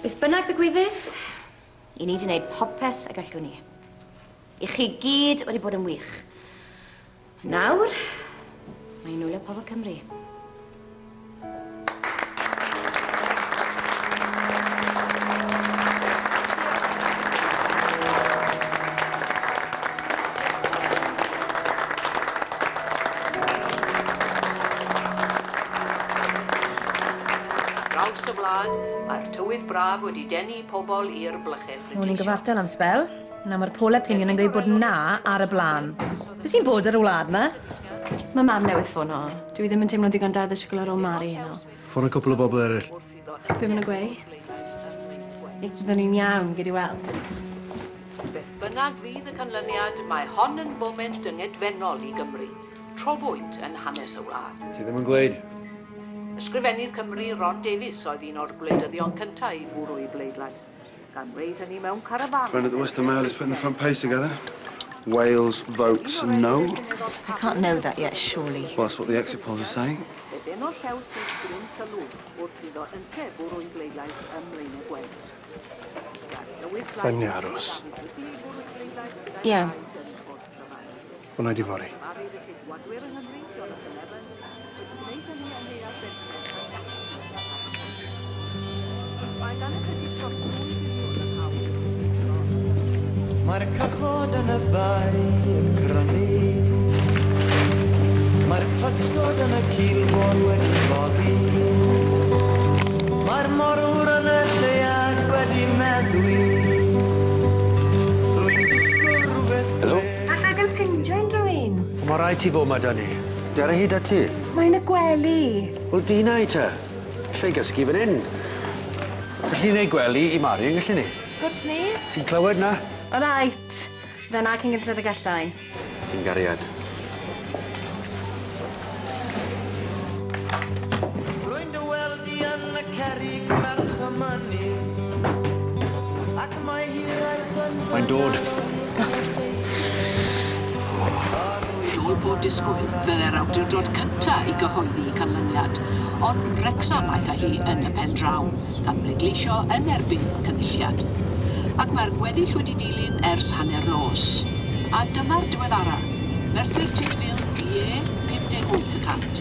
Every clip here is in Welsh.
Beth bynnag ddigwyddydd, i ni wedi gwneud popeth y gallwn ni. I chi gyd wedi bod yn wych. Nawr, mae'n nwylo pobl Cymru. Draws y wlad, mae'r tywydd braf wedi denu pobl i'r blychau. O'n i'n gyfartal am sbel. Na mae'r pole pinion yn gweud bod na ar y blaen. Be sy'n bod ar y wlad yma? Mae mam newydd ffono. Dwi ddim yn teimlo digon da ddysgol ar ôl Mari heno. Ffôn y cwpl o bobl eraill. Be ma'n gweu? Byddwn ni'n iawn, gyd i weld. Beth bynnag fydd y canlyniad, mae hon yn foment yngedfennol i Gymru. Trobwynt yn hanes y wlad. Ti ddim yn gweud? Ysgrifennydd Cymru Ron Davies oedd un o'r gwleidyddion cyntaf i bwrw i bleidlais. Gan weid hynny mewn carafan. Friend at the Western Mail is putting the front page together. Wales votes no. They can't know that yet, surely. Well, that's what the exit polls are saying. Sa'n ni aros. Ie. Ffwna i di fori. Mae'r cychod yn y bai yn crynu. Mae'r pysgod yn y cilfon wedi boddi. Mae'r morwr yn y lleuad wedi meddwi. Rwy'n disgwyl rhywbeth... Helo? Alla gael ffindio unrhyw un? Mae rhaid ti fod ma da ni. Di ar y hyd a ti? Mae'n y gwely. Wel, di na i te. Lle i gysgu fan hyn. Gallu ni neud gwely i Mari, gallu ni? Gwrs ni? Ti'n clywed na? O rait. Dyna cyn gyntaf y gallai. Ti'n gariad. Rwy'n dy weld i yn y cerig merch y mynydd. Ac mae hiraeth yn... Mae'n dod. Siŵr bod disgwyl fydde'r awdurdod cyntaf i gyhoeddi canlyniad, ond Wrecsam aeth â hi yn y pen draw, gan bleidleisio yn erbyn cynulliad. Ac mae'r gweddill wedi dilyn ers hanner nos. A dyma'r diweddara. Merthyr Tydfil, ie, 58%.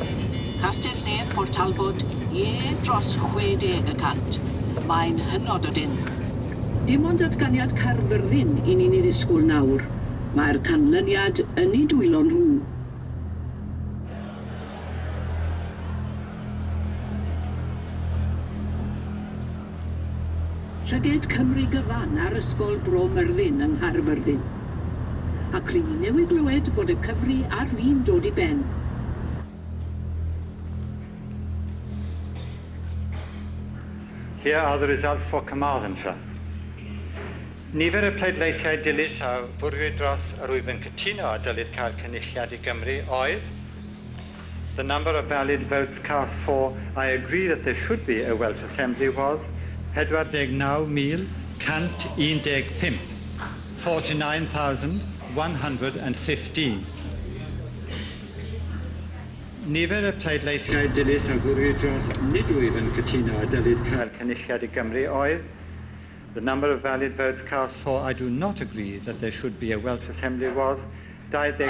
Castell Nedd Port Talbot, ie, dros 60%. Mae'n hynod o dyn. Dim ond datganiad Caerfyrddin i ni'n ei ddisgwyl nawr. Mae'r canlyniad yn ei dwylo nhw. Llyged Cymru gyfan ar ysgol Bro Myrddin yng Nghaerfyrddin. Ac rydyn ni newydd glywed bod y cyfri ar fin dod i ben. Here are the results for Carmarthenshire. Nifer y pleidleisiau dilys a fwrwyd dros yr wyf yn cytuno a dylid cael cynulliad i Gymru oedd the number of valid votes cast for I agree that there should be a Welsh Assembly was 49,115, 49,115. Nifer y pleidleisiau dilys a fwrwyd dros nid wyf yn cytuno a dylid cael cynulliad i Gymru oedd the number of valid votes cast for I do not agree that there should be a Welsh Assembly was 20.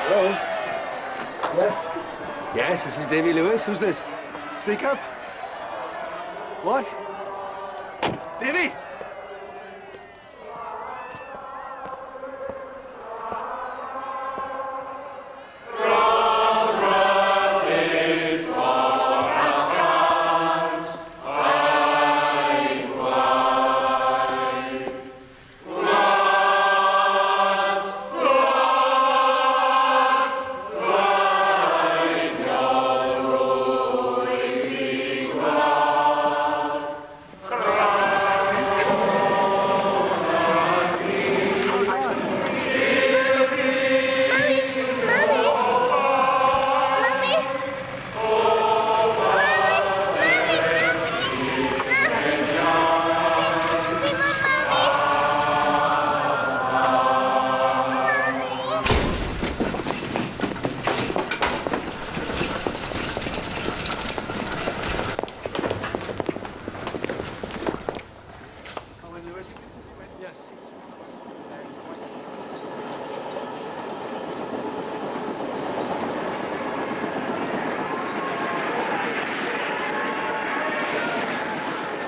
Hello? Yes? Yes, this is Davy Lewis. Who's this? Speak up. What? Davy!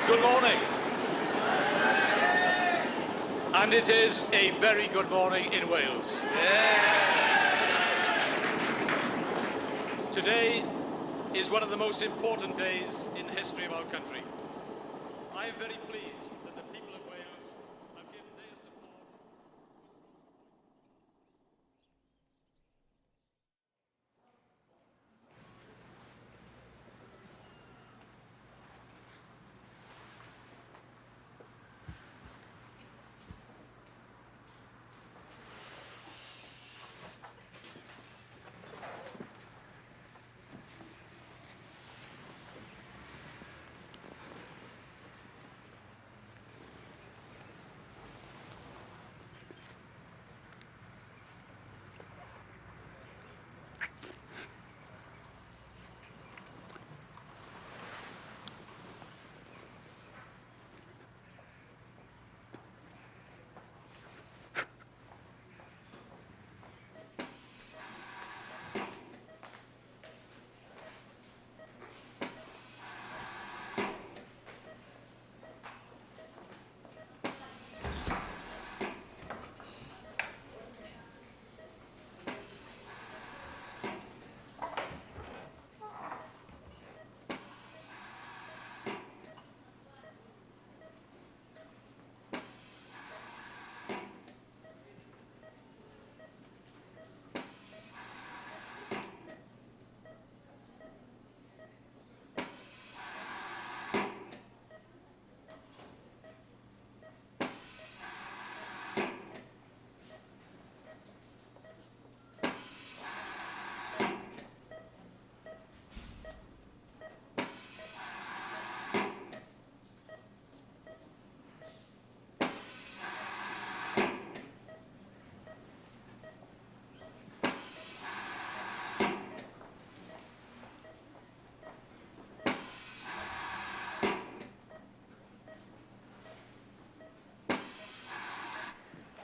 Good morning. And it is a very good morning in Wales. Today is one of the most important days in the history of our country. I am very pleased that the people of Wales have given their support.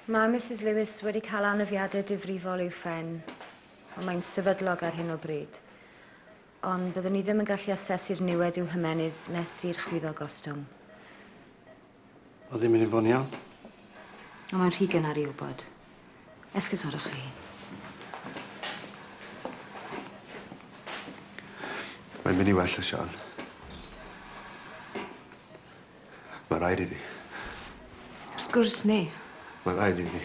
Mae Mrs Lewis wedi cael anafiadau difrifol i'w ffen, ond mae'n sefydlog ar hyn o bryd. Ond byddwn ni ddim yn gallu asesu'r niwed i'w hymenydd nes i'r chwyddo gostwng. O ddim yn ifon iawn? Ond mae'n rhy gynnar i wybod. Esgusodwch chi. Mae'n mynd i well o Sian. Mae rhaid iddi. Wrth gwrs ni. Mae rhaid iddi.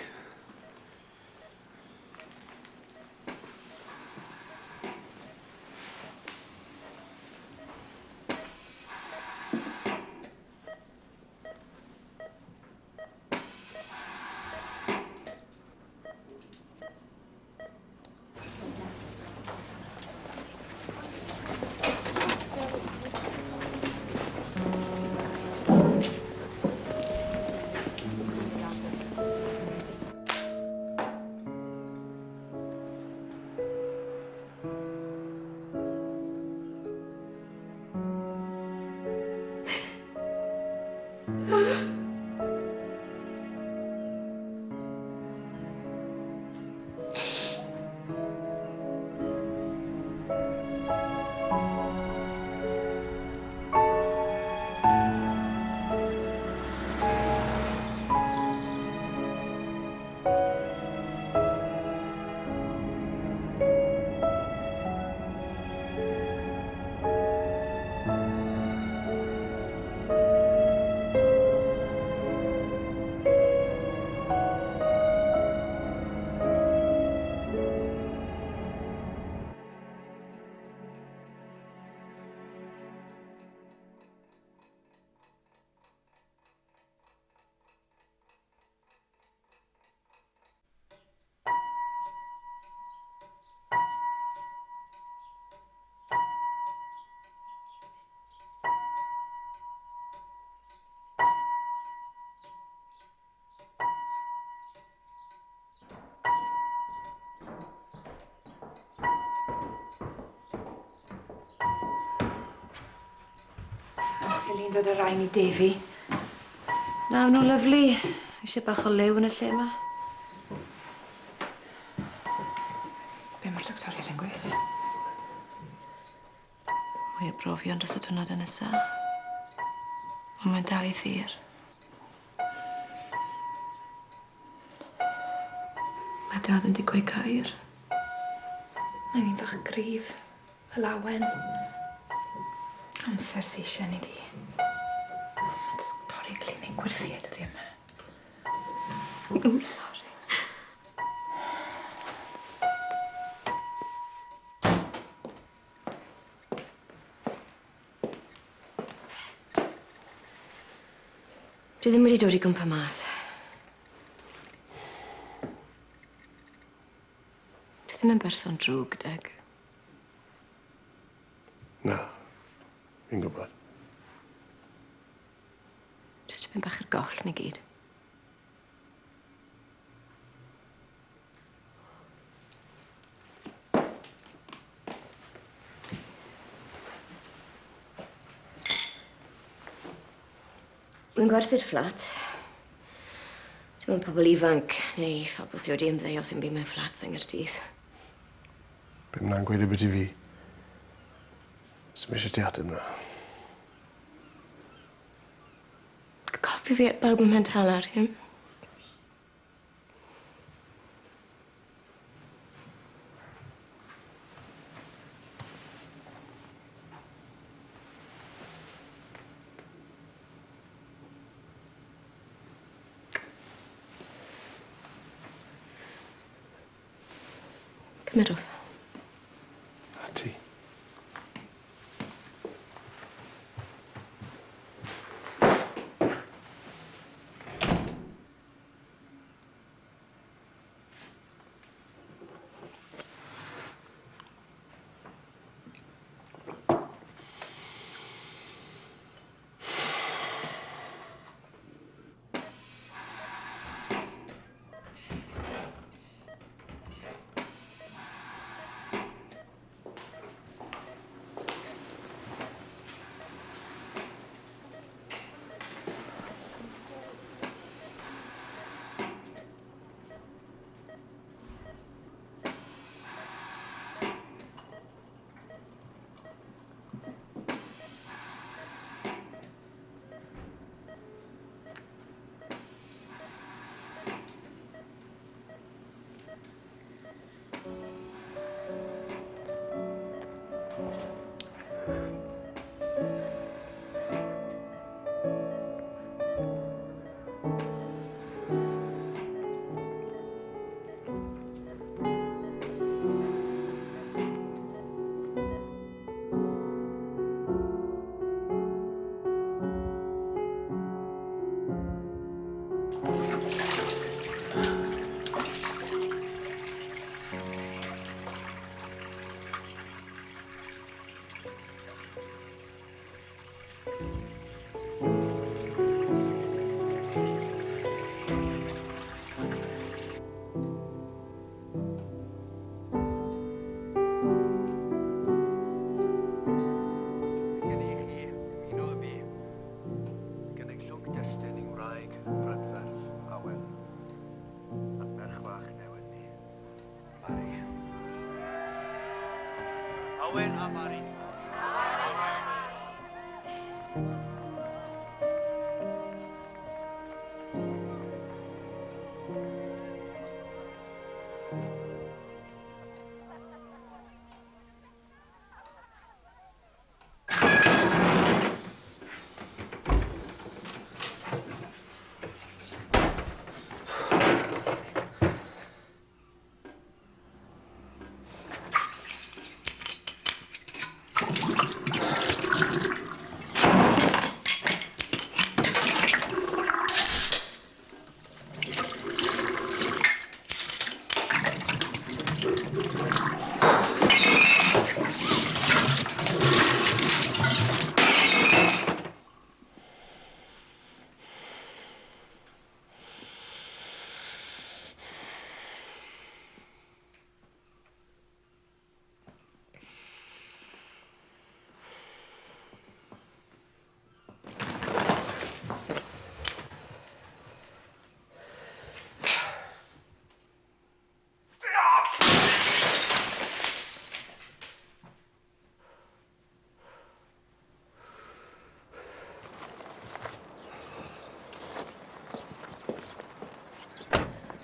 Eilin dod o rain I defi. Na, nhw'n lyflu. Eisiau bach o liw yn y lle yma. Be mae'r doctoriad yn gweud? Mwy o brofion dros y diwrnod yn nesa. Ond mae'n dal I thir. Mae dad yn digwy cair. Mae'n un bach grif. Y lawen. Amser sy eisiau ni di. Torri clinig gwerthiad ydi yma. I'm sorry. Dwi ddim wedi dod I gwmpa mas. Dwi ddim yn berson drwg, Deg. Na, fi'n gwybod. Jyst tipyn bach yr goll ni gyd. Wy'n gwerthu'r fflat. Dim ond pobl ifanc neu phobl sy wedi ymddeol sy'n byw mewn fflats yng Nghaerdydd. Be mna'n gweud beth I fi? Sdim eisiau ti ateb na. Coffi fi at bawb ym Pen Talar, hyn? Cymryd. A ti? Owen a Mari.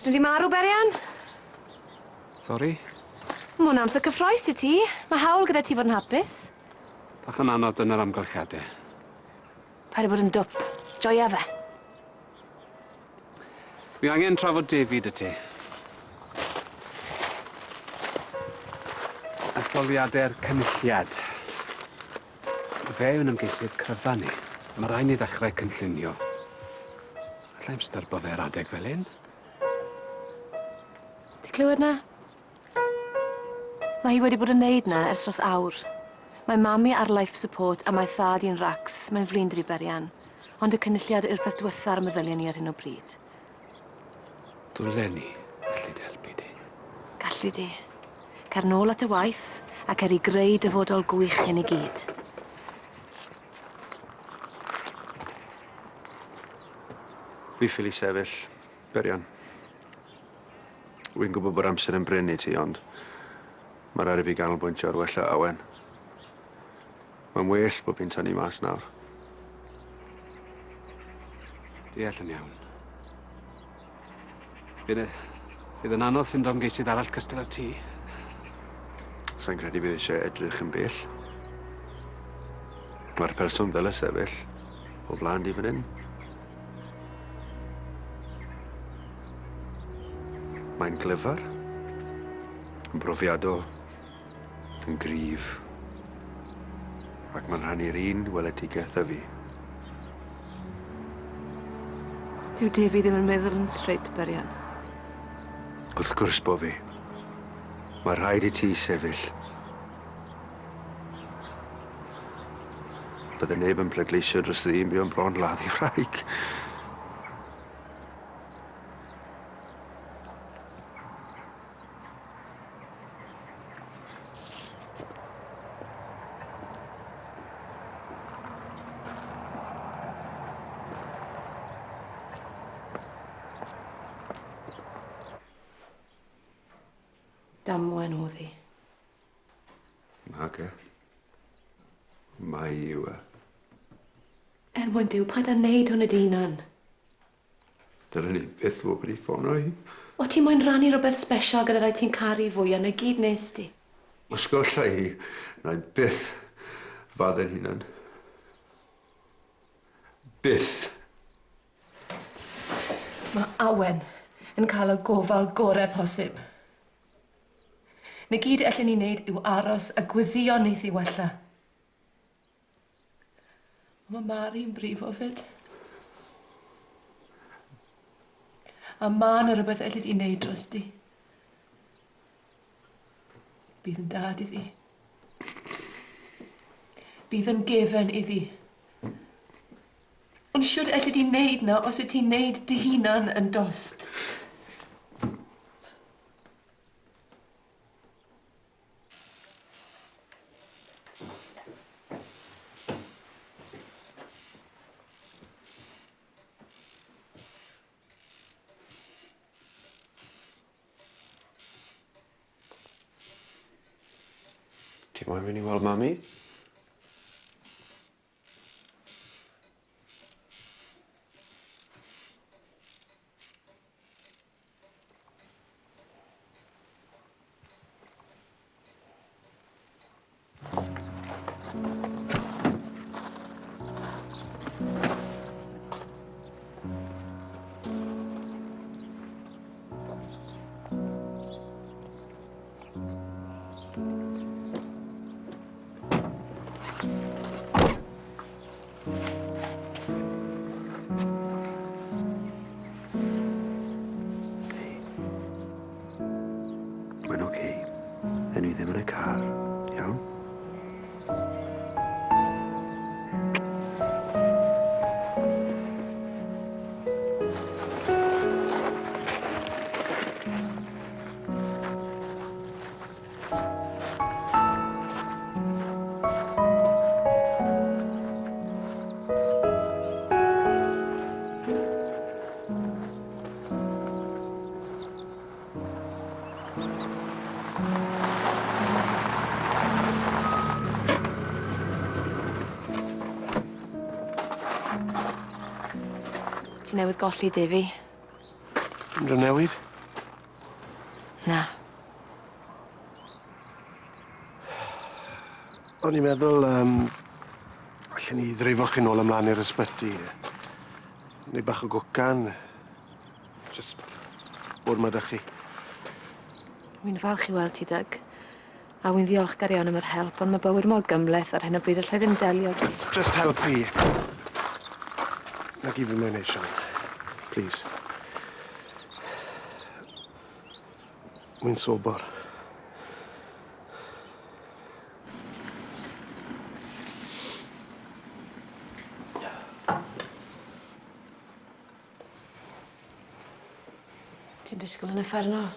Dwi wedi marw, Berian? Sori? Mwyn amser cyffroes i ti. Mae hawl gyda ti fod yn hapus. Bach yn anodd yn yr amgylchiadau. Paid bod yn dwp. Joia fe. Dwi angen trafod David y ti. Etholiadau'r cynulliad. Fe yw'n ymgeisydd cryfa ni. Mae rhaid ni ddechrau cynllunio. Allai'n styrbo fe'r adeg fel hyn? Ti clywed na? Mae hi wedi bod yn neud na ers dros awr. Mae mami ar life support a mae thad i'n racs. Mae'n flin dydi Berian. Ond y cynulliad yw'r peth diwetha'r meddyliau ni ar hyn o bryd. Dwlen ni gallu helpu di. Gallu di. Cer nôl at y waith a cer i greu dyfodol gwych hyn i gyd. Fi ffili sefyll, Berian. Wy'n gwybod bod amser yn bryn i ti, ond mae rhaid i fi ganolbwyntio ar wella awen. Mae'n well bod fi'n tynnu mas nawr. Deall yn iawn. Fydd yn anodd ffindo ymgeisydd arall cystal â ti. Sa'n credu bydd eisiau edrych yn bell. Mae'r person ddyle sefyll o flaen di fan hyn. Mae'n glyfar, yn brofiadol, yn gryf, ac mae'n rhannu'r un weledigaeth â fi. Dyw Defi ddim yn meddwl yn straight, Berian. Wrth gwrs bo fi. Mae rhaid i ti sefyll. Bydde neb yn pleidleisio dros ddyn buon bron ladd i wraig. Damwen oedd hi. Mag e. Mae yw e. Mwyn Dyw, paid â wneud hwn y dynan. Dyna ni byth fod wedi ffono hi. O ti moyn rannu rhywbeth special gyda rai ti'n caru fwy, a gyd nes ti. Ysgolla hi, na'i byth fadden hunan. Byth. Mae Awen yn cael y gofal gorau posib. Na gyd allan ni wneud yw aros a gwyddio neith i wella. Mae Mari'n brif o fyd. A ma' na rhywbeth allan ni'n wneud dros di. Bydd yn dad iddi. Bydd yn gefen iddi. Ond siwr allan ni'n wneud na os wyt ti'n wneud dy hunan yn dost. Ti'n moyn mynd i weld mami? Mae'n oce. Enw i ddim yn y car, iawn? Ti newydd golli Defi. Unrhyw newid? O'n i'n meddwl, allan ni ddreifo chi nôl ymlaen i'r ysbyty. Neu bach o gwcan. Just bod yma 'da chi. Wi'n falch i weld ti, Doug. A wi'n ddiolchgar iawn am yr help, ond mae bywyd mor gymleth ar hyn o bryd allai ddim delio. Just help fi. Na gif i mewn eisiau. Please. Wi'n sobor. Ti'n disgwyl yn effernol?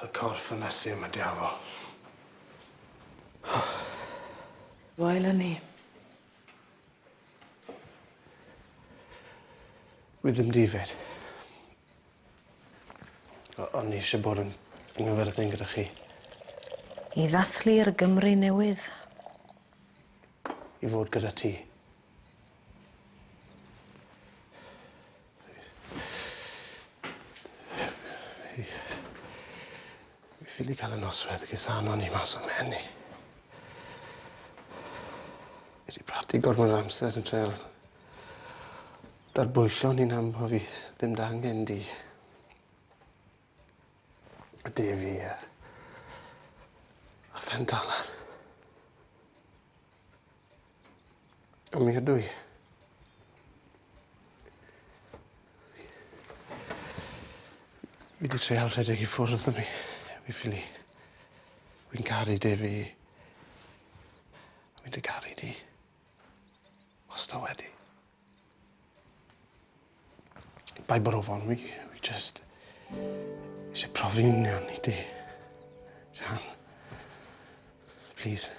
Y corff yn nesu yma diafol. Wael yn ni. Wi ddim difyd. O'n i eisiau bod yn nghyfyrddin gyda chi. I ddathlu'r Gymru newydd. I fod gyda ti. Fi ffili cael y noswaith gysanon ni mas o meni. Fi wedi pratu gormod o amser yn treul darbwyllo ni'n am bo fi ddim da angen di. Y defi a Pen Talar. Ond mi ydw i. Fi wedi treul rhedeg I ffwrdd o mi. Fi ffili. Wi'n caru defi. Wi'n dy caru di. Wasta wedi. Bai bod o fon, wi just eisiau profi'n iawn I di. Sian. Please.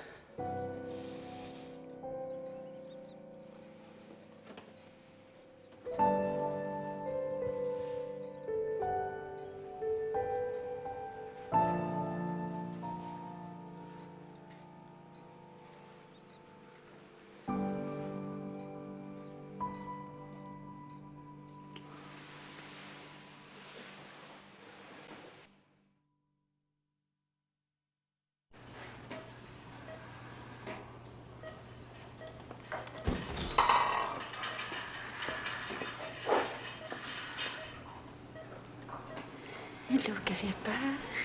Helo, geriau bach.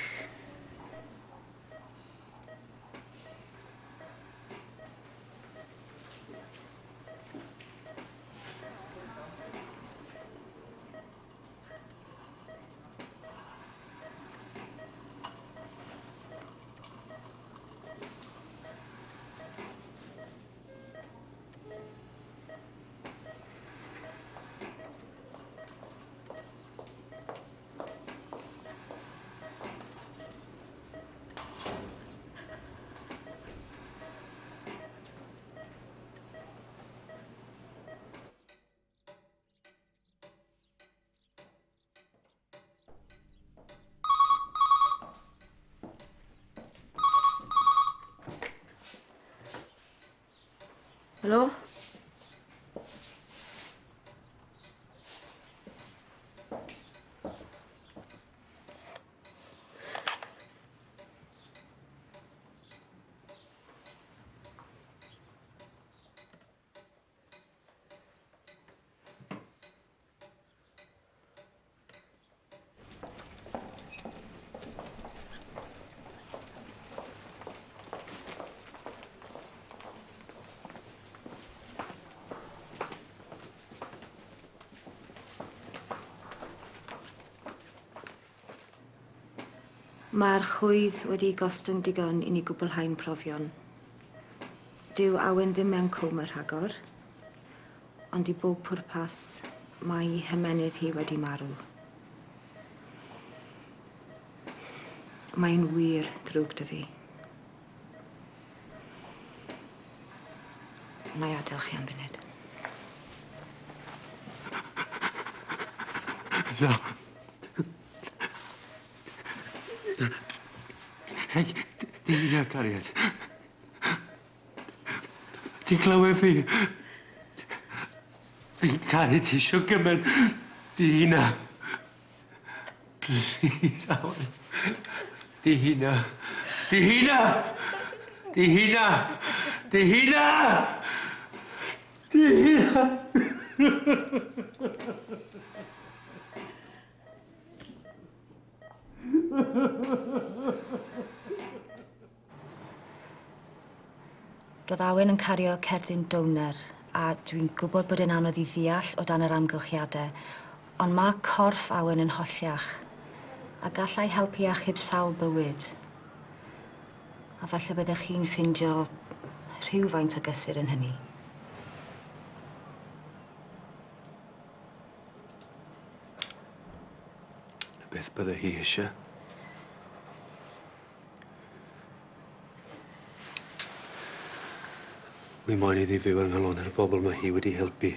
Helo? Mae'r chwydd wedi gostwng digon I ni gwblhau'n profion. Dyw Awen ddim mewn cwm yr rhagor, ond I bob pwrpas mae hymenydd hi wedi marw. Mae'n wir drwg dy fi. Mae adael chi am funud. No. Hei, di hynna, cariad. Ti'n clywed fi? Fi'n caru ti isio gymaint. Di hynna. Please, Awen. Di hynna. Di hynna! Di hynna! Di hynna! Di hynna! Roedd Awen yn cario cerdyn downer, a dwi'n gwybod bod e'n anodd i ddeall o dan yr amgylchiadau, ond mae corff Awen yn holliach, a gallai helpu achub sawl bywyd. A falle byddech chi'n ffindio rhywfaint o gysur yn hynny. Beth bydde hi eisiau? Wi moyn iddi fyw yng nghalon yr bobl mae hi wedi helpu.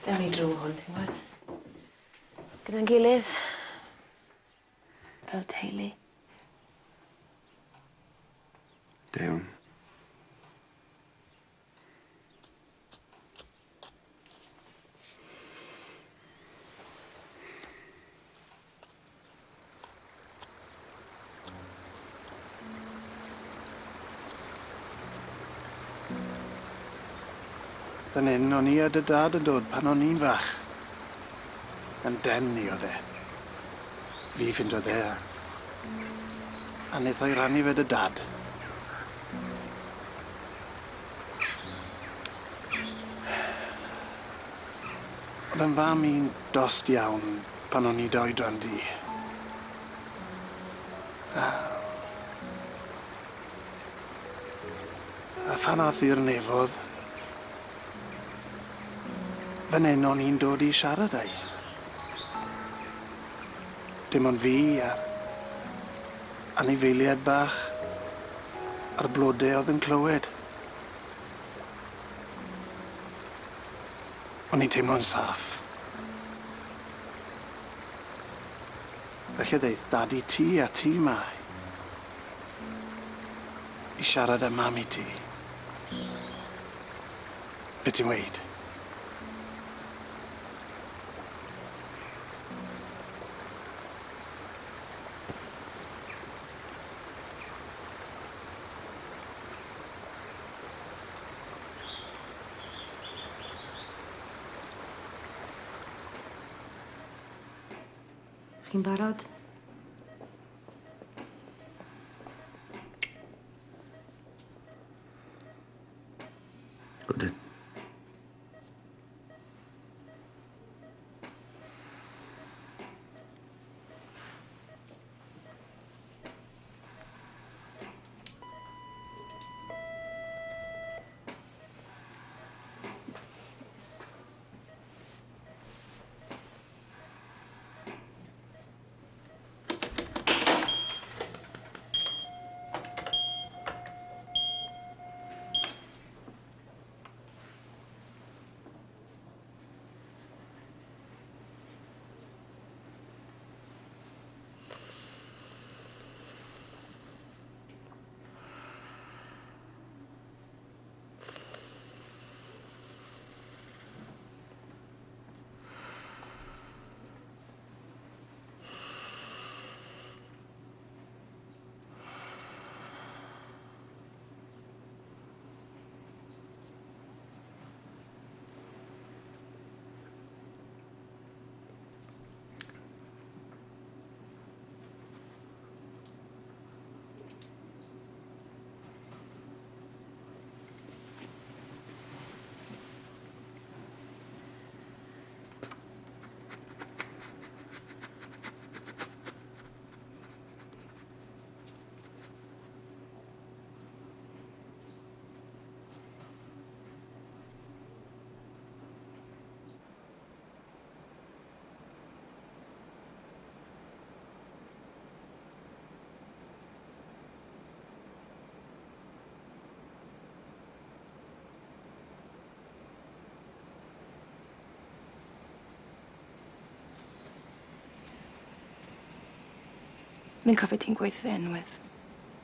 Dewn ni drwy hwn, ti'n gwybod? Gyda'n gilydd. Fel teulu. Dewn. Fan hyn, o'n i a dy dad yn dod pan o'n i'n fach. Yn den ni oedd e. Fi ffindodd e. A wnaeth o'i rannu fe dy dad. Oedd yn fam i'n dost iawn pan o'n i 2 oedran di. A phan ath i'r nefodd, fan hyn o'n i'n dod i siarad â'i. Dim ond fi a'r anifeiliad bach a'r blodau oedd yn clywed. O'n i'n teimlo'n saff. Felly ddeith dad i ti a ti ma i siarad â mam i ti. Be ti'n weid? Chi'n barod? Ydyn. Fi'n cofio ti'n gweithio unwaith.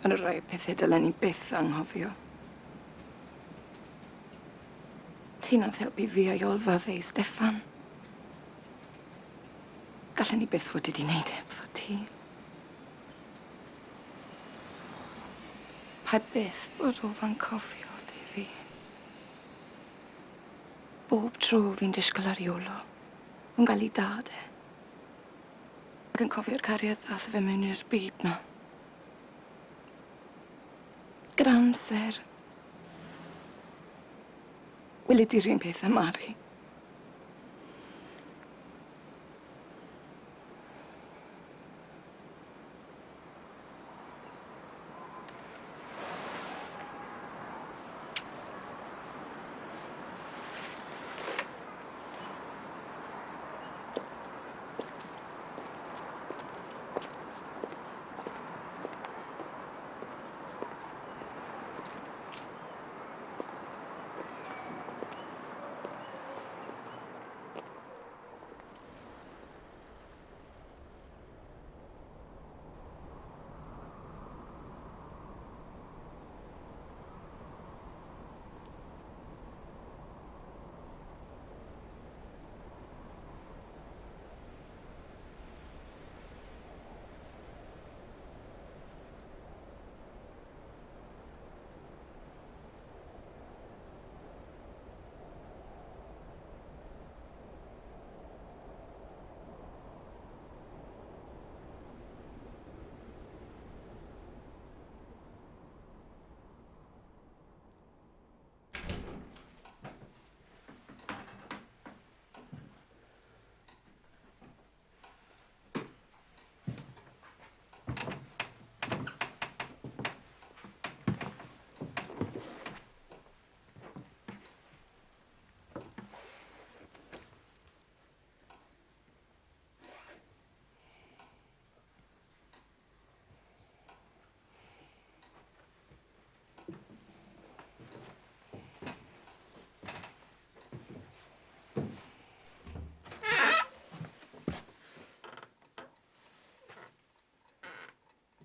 Ond y rai pethau dylen ni byth anghofio. Ti nath helpu fi a Iolfod ei Steffan. Gallen ni byth fod wedi wneud hebddo ti. Pa byth bod o fan cofio, Defi. Bob tro fi'n disgwyl ar Iolo, o'n gael ei dad e. Ac yn cofio'r cariad ddath fe mewn i'r byd na. Gyda amser, weli di'r un peth am Mari.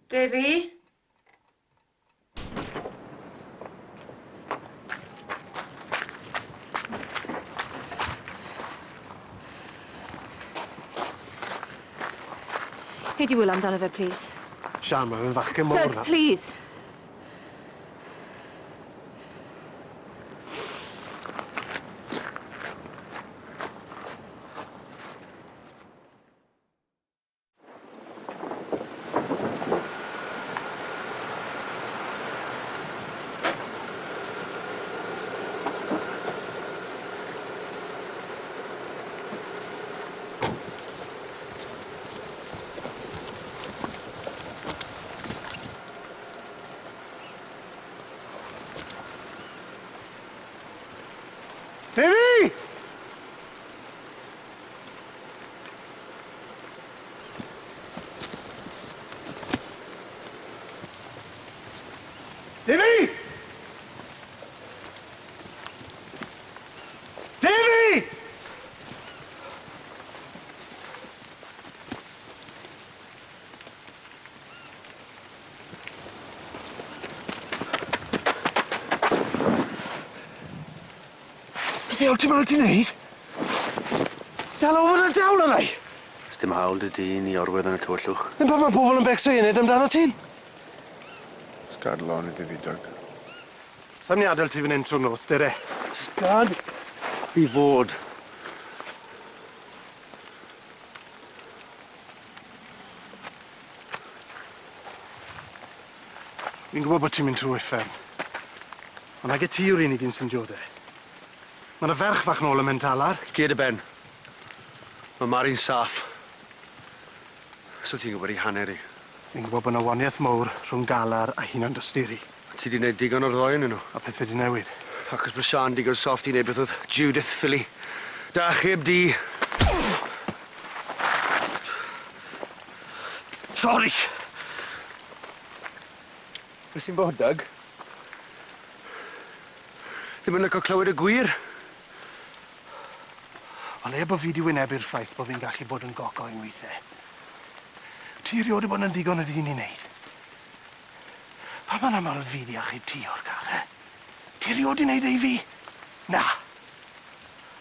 Defi? Hei di wyl amdano fe, please. Sian, mae'n fachgen mor Doug, please. Defi! Defi! Defi! Beth yw'r ti'n meddwl ti'n neud? Stel ofyn y dawl yna i? Ys dim hawl dy dyn i orwedd yn y tywyllwch. Ddim pa mae pobl yn becso i wneud amdano ti'n? Gad lon iddi fi, Doug. Sam ni adael ti fan hyn trwy nos, dere. Just gad fi fod. Fi'n gwybod bod ti'n mynd trwy uffern. Ond nag y ti yw'r unig un sy'n diodde. Mae yna ferch fach nôl yn Pen Talar. Gyd y ben. Mae Mari'n saff. So ti'n gwybod i hanner i. Fi'n gwybod bod yna waniaeth mowr rhwng galar a hunan dosturi. Ti di wneud digon o'r ddoi yn nhw. A pethau di newid. Achos bod Sian digon soft i wneud beth oedd Judith Philly. Da chyb di. Sori! Beth sy'n bod, Doug? Ddim yn lyco clywed y gwir? Ond le bod fi di wynebu'r ffaith bod fi'n gallu bod yn goco yn weithiau. Ti erioed wedi bod yn ddigon o ddyn i wneud? Pa ma'n aml fi di achub ti o'r gael, e? Ti erioed i wneud ei fi? Na.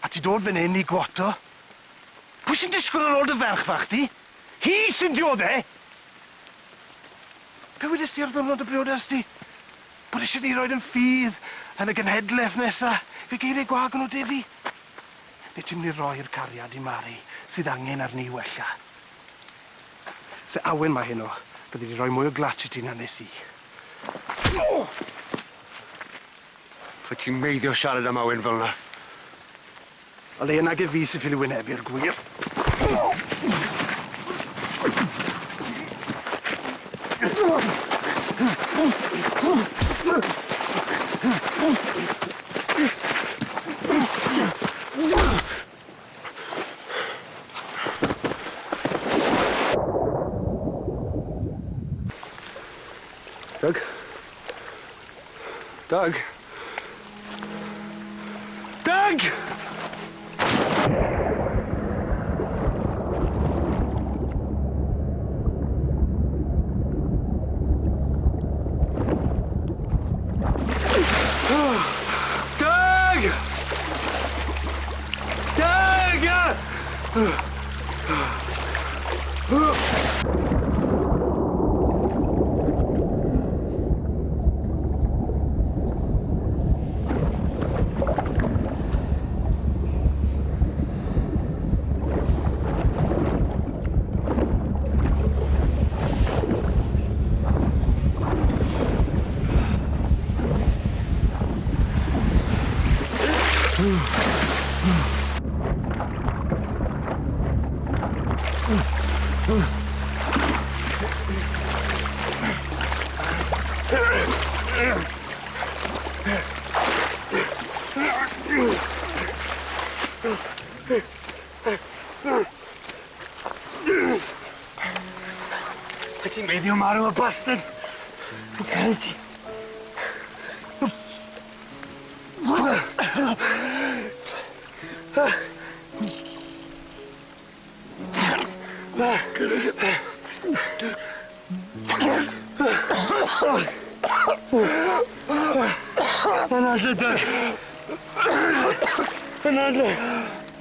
A ti dod fan hyn i gwato? Pwy sy'n disgwyl ar ôl dy ferch fach ti? Hi sy'n diodde? Be wedys ti ar ddwrnod y briodas ti? Bod eisiau ni roed yn ffydd yn y genhedlaeth nesa? Fe geiriau gwag nhw defi? Neu ti'n mynd i roi'r cariad i Mari sydd angen arni wella? Se awen mae hyn o, byddi di roi mwy o glatch i ti na nes i. Fe ti'n meiddio siarad am awen fel na? O le yna ge fi sy'n ffili wynebu'r gwir. Doug? Doug? Doug! Ti'n meiddio marw y bastard? Dwi'n cael ti. Anadle, Doug. Anadle.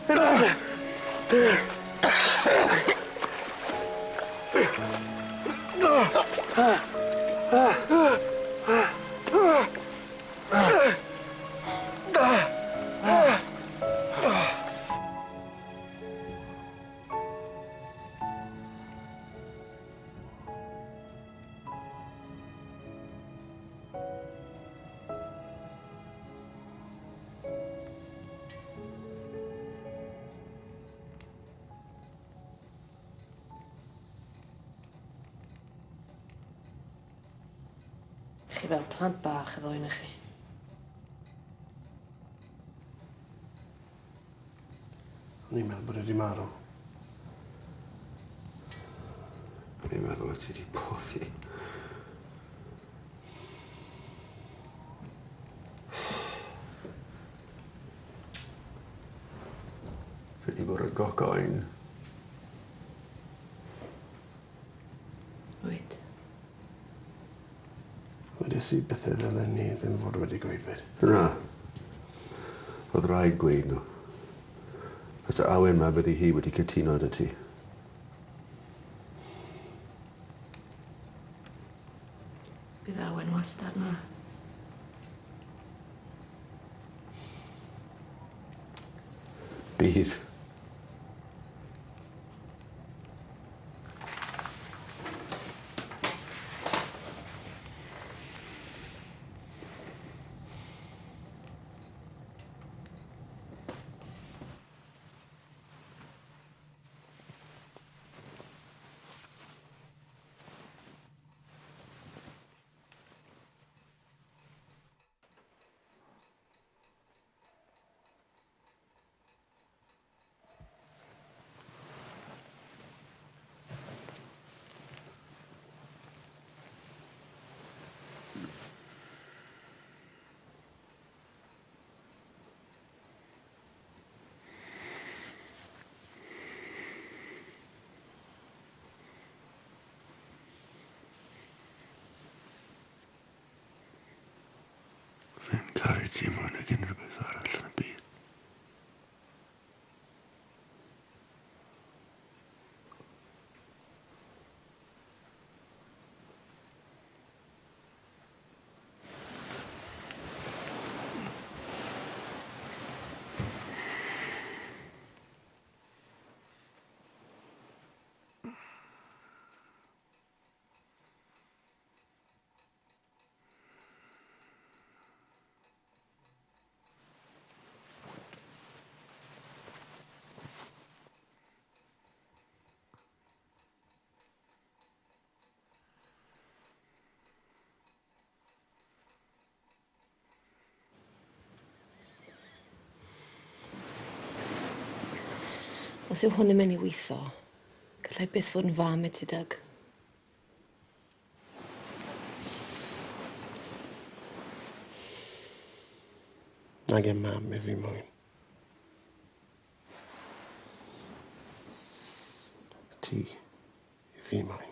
Anadle. Chi fel plant bach y ddwy chi. O'n i'n meddwl bod e wedi marw. Fi'n meddwl o ti wedi pothi. Fe wedi bod yn gogoen. Wyd. Wedes i bethau ddylen ni ddim fod wedi gweud fyd. Na. Oedd rhaid gweud nhw. Os y awen ma byddi hi wedi cytuno dy ti. Bydd awen wastad na. Bydd. caru ti mwy nag unrhyw beth arall yn y byd. Os yw hwn yn mynd i weithio, gallai byth fod yn fam i ti, Doug. Nag e mam I fi moyn. Ti I fi moyn.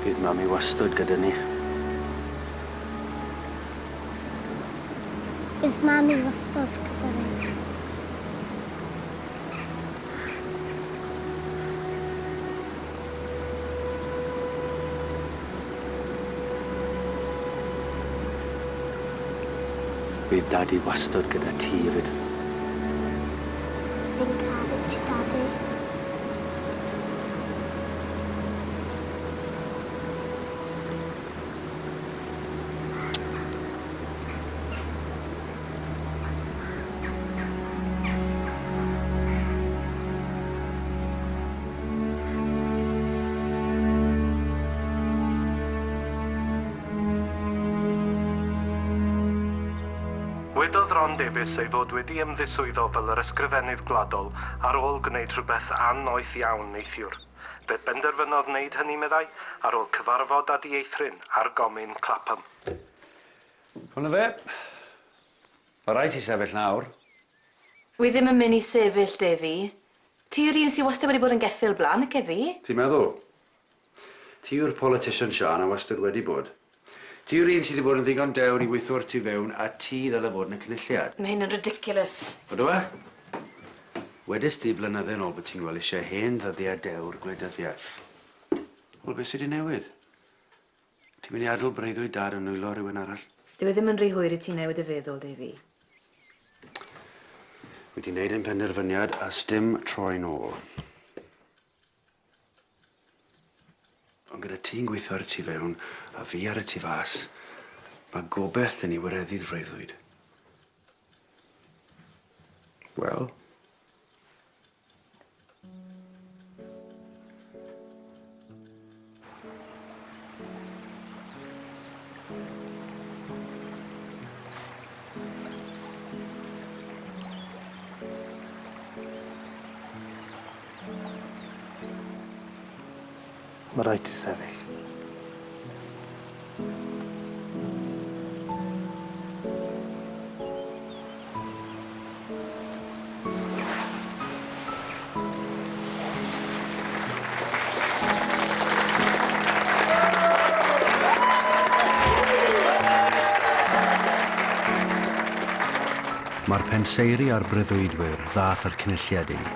Bydd mam I wastod gyda ni. Bydd mam I wastod gyda ni. Bydd dad I wastod gyda ti hefyd. Fi'n caru ti, Daddy. Wedodd Ron Davies ei fod wedi ymddiswyddo fel yr ysgrifennydd gwladol ar ôl gwneud rhywbeth anoeth iawn neithiwr. Fe benderfynodd wneud hynny meddai ar ôl cyfarfod â dieithrin ar gomin Clapham. Hwna fe. Mae rhaid ti sefyll nawr. Wi ddim yn mynd I sefyll, Defi. Ti yw'r un sy'n wastad wedi bod yn geffil blaen, y cefi? Ti'n meddwl? Ti yw'r politician Sian a wastad wedi bod. Ti yw'r un sydd wedi bod yn ddigon dewr I weithio'r tu fewn a ti ddyle fod yn y cynulliad. Mae hyn yn ridiculous. Ydw e? Wedys di flynydde yn ôl bod ti'n gweld eisiau hen ddyddiau dewr gwleidyddiaeth. Wel, beth sydd wedi newid? Ti'n mynd I adl breuddwyd dad yn nwylo rhywun arall? Dwi ddim yn rhy hwyr I ti newid y feddwl, Defi. Wedi wneud ein penderfyniad a sdim troi nôl. Ond gyda ti'n gweithio ar y tu fewn a fi ar y tu fas, mae gobeith dyn ni wireddu'r freuddwyd. Wel? Mae rhaid ti sefyll. Mae'r penseiri a'r breuddwydwyr ddath ar cynulliad I ni.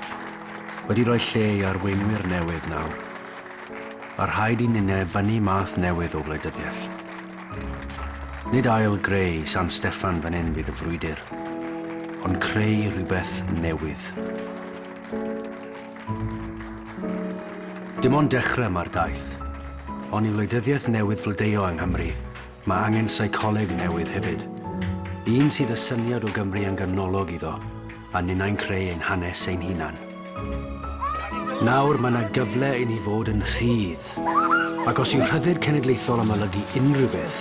Wedi rhoi lle I arweinwyr newydd nawr. Mae'r rhaid I ninnau fyny math newydd o wleidyddiaeth. Nid ail greu San Steffan fan hyn fydd y frwydr, ond creu rhywbeth newydd. Dim ond dechrau mae'r daith, ond i wleidyddiaeth newydd flodeuo yng Nghymru, mae angen seicoleg newydd hefyd. Un sydd y syniad o Gymru yn ganolog iddo, a ninnau'n creu ein hanes ein hunan. Nawr mae yna gyfle i ni fod yn rhydd, ac os yw rhyddid cenedlaethol am olygu unrhyw beth,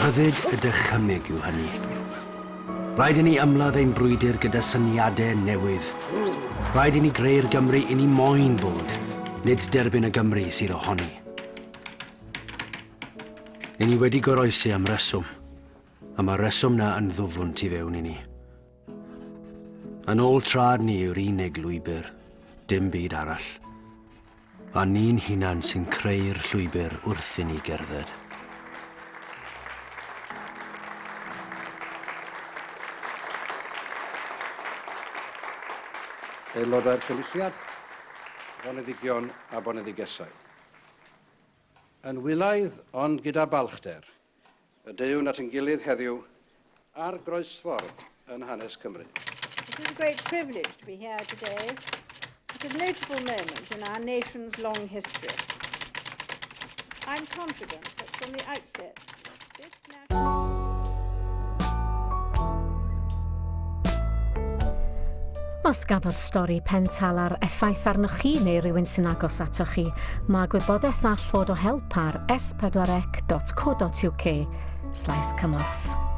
rhyddid y dychymyg yw hynny. Rhaid i ni ymladd ein brwydr gyda syniadau newydd. Rhaid i ni greu'r Gymru i ni moyn bod, nid derbyn y Gymru sydd ohoni. I ni wedi goroesi am reswm, a mae reswm na yn ddwfwn tu fewn i ni. Yn ôl trad ni yw'r unig lwybr, dim byd arall. A ni'n hunan sy'n creu'r llwybr wrth i ni gerdded. Aelodau'r Cynulliad, boneddigion a boneddigesau. Yn wilaidd ond gyda balchder, y dew'n at yn gilydd heddiw ar groesffordd yn hanes Cymru. It is a great privilege to be here today at a notable moment in our nation's long history. I'm confident that from the outset, this national... Os gafodd stori Pen Talar effaith arnoch chi neu rhywun sy'n agos atoch chi, mae gwybodaeth all fod o help ar s4ec.co.uk/cymorth.